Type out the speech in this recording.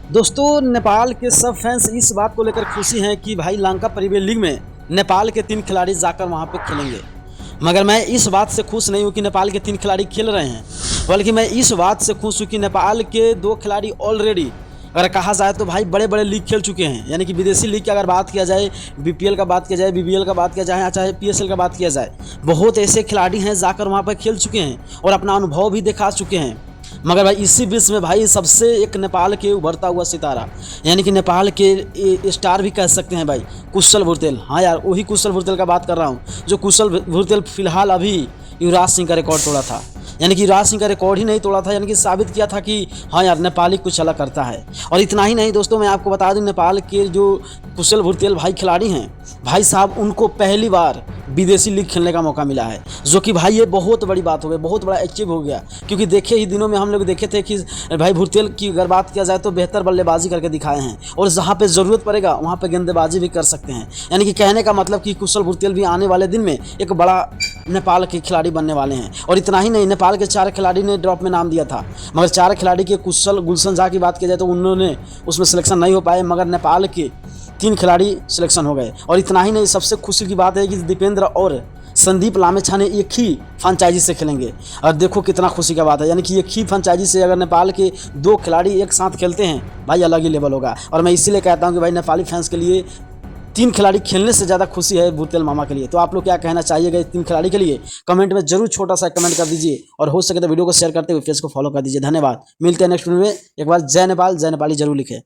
दोस्तों नेपाल के सब फैंस इस बात को लेकर खुशी हैं कि भाई लंका प्रीमियर लीग में नेपाल के 3 खिलाड़ी जाकर वहां पे खेलेंगे। मगर मैं इस बात से खुश नहीं हूं कि नेपाल के 3 खिलाड़ी खेल रहे हैं, बल्कि मैं इस बात से खुश हूं कि नेपाल के 2 खिलाड़ी ऑलरेडी अगर कहा जाए तो भाई बड़े बड़े लीग खेल चुके हैं। यानी कि विदेशी लीग की अगर बात किया जाए, बीपीएल का बात किया जाए, बीबीएल का बात किया जाए या चाहे पीएसएल का बात किया जाए, बहुत ऐसे खिलाड़ी हैं जाकर वहाँ पर खेल चुके हैं और अपना अनुभव भी दिखा चुके हैं। मगर भाई इसी बीच में भाई सबसे एक नेपाल के उभरता हुआ सितारा, यानी कि नेपाल के स्टार भी कह सकते हैं भाई, कुशल भुरतेल। हाँ यार, वही कुशल भुरतेल का बात कर रहा हूँ, जो कुशल भुरतेल फिलहाल अभी युवराज सिंह का रिकॉर्ड तोड़ा था। यानी कि युवराज सिंह का रिकॉर्ड ही नहीं तोड़ा था, यानी कि साबित किया था कि हाँ यार नेपाली कुछ अलग करता है। और इतना ही नहीं दोस्तों, मैं आपको बता दूं नेपाल के जो कुशल भुरतेल भाई खिलाड़ी हैं, भाई साहब उनको पहली बार विदेशी लीग खेलने का मौका मिला है, जो कि भाई ये बहुत बड़ी बात हो गई, बहुत बड़ा अचीव हो गया। क्योंकि देखे ही दिनों में हम लोग देखे थे कि भाई भुरतेल की अगर बात किया जाए तो बेहतर बल्लेबाजी करके दिखाए हैं और जहाँ पे ज़रूरत पड़ेगा वहाँ पे गेंदबाजी भी कर सकते हैं। यानी कि कहने का मतलब कि कुशल भुरतेल भी आने वाले दिन में एक बड़ा नेपाल के खिलाड़ी बनने वाले हैं। और इतना ही नहीं, नेपाल के 4 खिलाड़ी ने ड्रॉप में नाम दिया था, मगर 4 खिलाड़ी के कुशल गुलशन झा की बात की जाए तो उन्होंने उसमें सिलेक्शन नहीं हो पाए, मगर नेपाल के 3 खिलाड़ी सिलेक्शन हो गए। और इतना ही नहीं, सबसे खुशी की बात है कि दीपेंद्र और संदीप लामेछा ने एक ही फ्रेंचाइजी से खेलेंगे। और देखो कितना खुशी का बात है, यानी कि एक ही फ्रेंचाइजी से अगर नेपाल के 2 खिलाड़ी एक साथ खेलते हैं भाई, अलग ही लेवल होगा। और मैं इसीलिए कहता हूं कि भाई नेपाली फैंस के लिए 3 खिलाड़ी खेलने से ज़्यादा खुशी है भुरतेल मामा के लिए। तो आप लोग क्या कहना चाहिएगा इस 3 खिलाड़ी के लिए? कमेंट में जरूर छोटा सा कमेंट कर दीजिए और हो सके तो वीडियो को शेयर करते हुए पेज को फॉलो कर दीजिए। धन्यवाद, मिलते हैं नेक्स्ट वीडियो में। एक बार जय नेपाल, जय नेपाली जरूर लिखें।